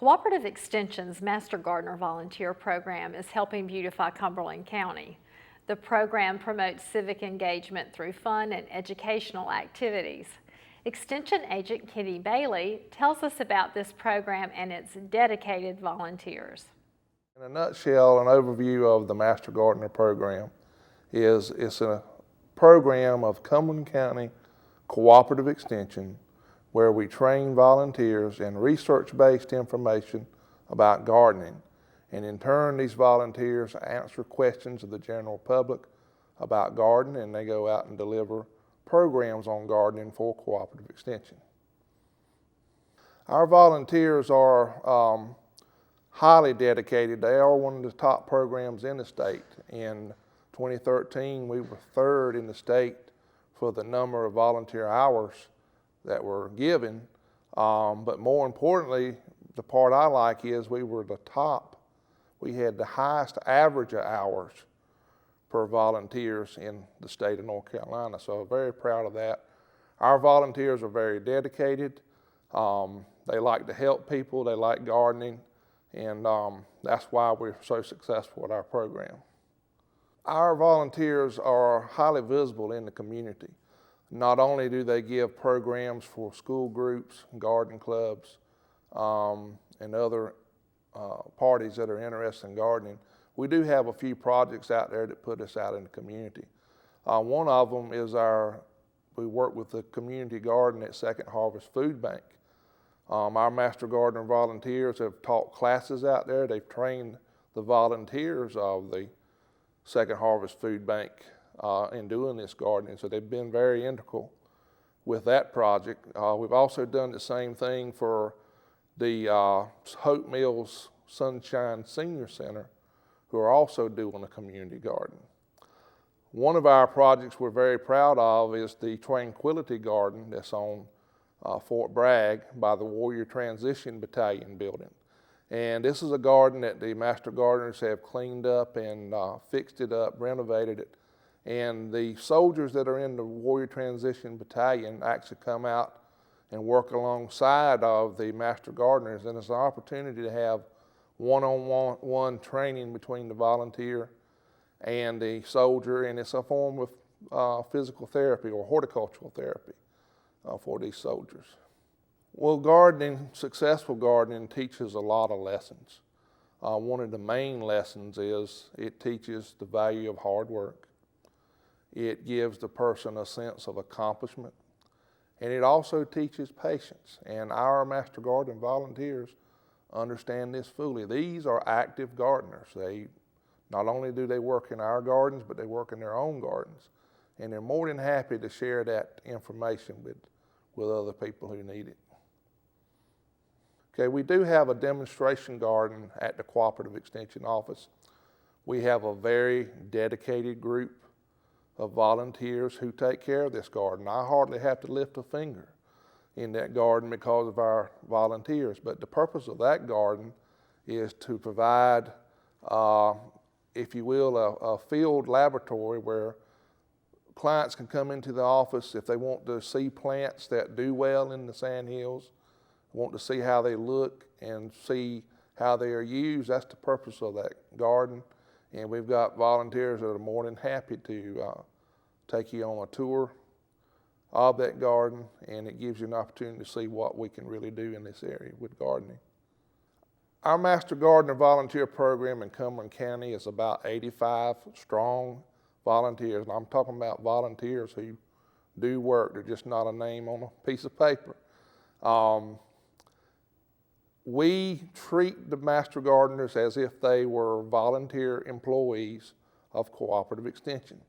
Cooperative Extension's Master Gardener Volunteer Program is helping beautify Cumberland County. The program promotes civic engagement through fun and educational activities. Extension Agent Kitty Bailey tells us about this program and its dedicated volunteers. In a nutshell, an overview of the Master Gardener Program is it's a program of Cumberland County Cooperative Extension where we train volunteers in research-based information about gardening. And in turn, these volunteers answer questions of the general public about gardening, and they go out and deliver programs on gardening for Cooperative Extension. Our volunteers are highly dedicated. They are one of the top programs in the state. In 2013, we were third in the state for the number of volunteer hours that were given, but more importantly, the part I like is we were the top. We had the highest average of hours per volunteers in the state of North Carolina, so I'm very proud of that. Our volunteers are very dedicated. They like to help people, they like gardening, and that's why we're so successful with our program. Our volunteers are highly visible in the community. Not only do they give programs for school groups, garden clubs, and other parties that are interested in gardening, we do have a few projects out there that put us out in the community. One of them is we work with the community garden at Second Harvest Food Bank. Our Master Gardener volunteers have taught classes out there. They've trained the volunteers of the Second Harvest Food Bank in doing this gardening, so they've been very integral with that project. We've also done the same thing for the Hope Mills Sunshine Senior Center, who are also doing a community garden. One of our projects we're very proud of is the Tranquility Garden that's on Fort Bragg by the Warrior Transition Battalion building. And this is a garden that the Master Gardeners have cleaned up and fixed it up, renovated it. And the soldiers that are in the Warrior Transition Battalion actually come out and work alongside of the Master Gardeners, and it's an opportunity to have one-on-one training between the volunteer and the soldier, and it's a form of physical therapy or horticultural therapy for these soldiers. Well, gardening, successful gardening teaches a lot of lessons. One of the main lessons is it teaches the value of hard work. It gives the person a sense of accomplishment, and it also teaches patience. And our Master Gardener volunteers understand this fully. These are active gardeners. They not only do they work in our gardens, but they work in their own gardens, and they're more than happy to share that information with other people who need it. Okay, we do have a demonstration garden at the Cooperative Extension office. We have a very dedicated group of volunteers who take care of this garden. I hardly have to lift a finger in that garden because of our volunteers, but the purpose of that garden is to provide, if you will, a field laboratory where clients can come into the office if they want to see plants that do well in the sandhills, want to see how they look and see how they are used. That's the purpose of that garden. And we've got volunteers that are more than happy to take you on a tour of that garden, and it gives you an opportunity to see what we can really do in this area with gardening. Our Master Gardener Volunteer Program in Cumberland County is about 85 strong volunteers. And I'm talking about volunteers who do work. They're just not a name on a piece of paper. We treat the Master Gardeners as if they were volunteer employees of Cooperative Extension.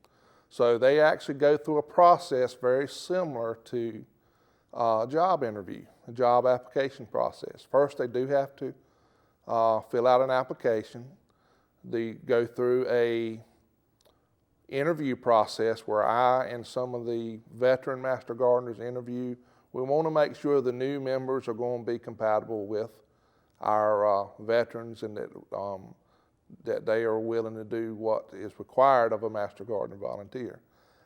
So they actually go through a process very similar to a job interview, a job application process. First, they do have to fill out an application. They go through a interview process where I and some of the veteran Master Gardeners interview. We want to make sure the new members are going to be compatible with our veterans, and that they are willing to do what is required of a Master Gardener volunteer.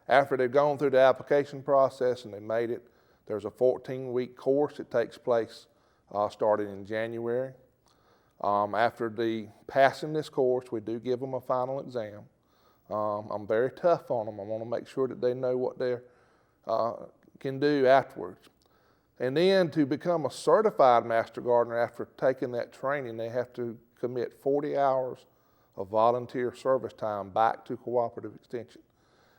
After they've gone through the application process and they made it, there's a 14-week course that takes place starting in January. After passing this course, we do give them a final exam. I'm very tough on them. I want to make sure that they know what they can do afterwards. And then to become a certified Master Gardener after taking that training, they have to commit 40 hours of volunteer service time back to Cooperative Extension.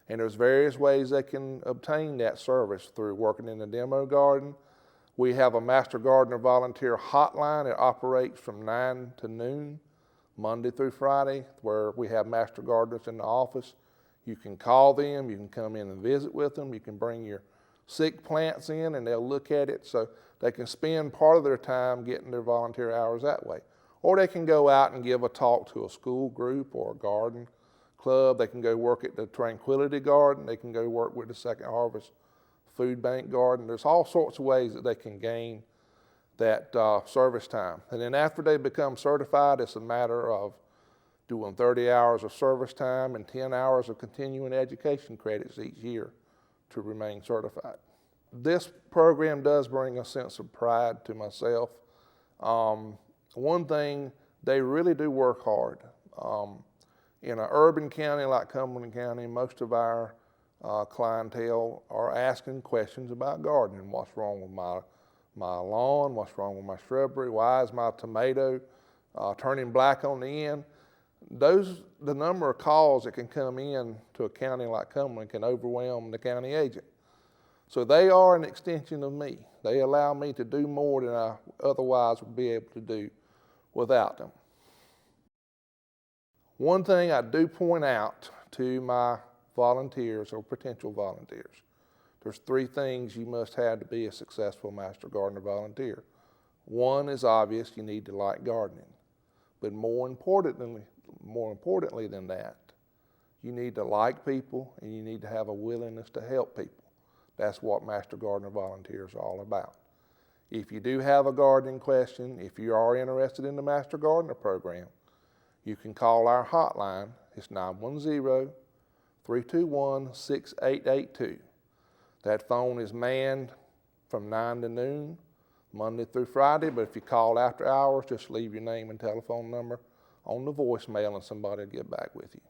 And there's various ways they can obtain that service through working in the demo garden. We have a Master Gardener volunteer hotline that operates from 9 to noon, Monday through Friday, where we have Master Gardeners in the office. You can call them, you can come in and visit with them, you can bring your sick plants in and they'll look at it, so they can spend part of their time getting their volunteer hours that way. Or they can go out and give a talk to a school group or a garden club. They can go work at the Tranquility Garden. They can go work with the Second Harvest Food Bank Garden. There's all sorts of ways that they can gain that service time. And then after they become certified, it's a matter of doing 30 hours of service time and 10 hours of continuing education credits each year to remain certified. This program does bring a sense of pride to myself. One thing, they really do work hard. In an urban county like Cumberland County, most of our clientele are asking questions about gardening. What's wrong with my lawn? What's wrong with my shrubbery? Why is my tomato turning black on the end? The number of calls that can come in to a county like Cumberland can overwhelm the county agent. So they are an extension of me. They allow me to do more than I otherwise would be able to do without them. One thing I do point out to my volunteers or potential volunteers, there's 3 things you must have to be a successful Master Gardener volunteer. One is obvious, you need to like gardening. But more importantly than that, you need to like people and you need to have a willingness to help people. That's what Master Gardener volunteers are all about. If you do have a gardening question, if you are interested in the Master Gardener program, you can call our hotline. It's 910-321-6882. That phone is manned from 9 to noon, Monday through Friday, but if you call after hours, just leave your name and telephone number on the voicemail and somebody will get back with you.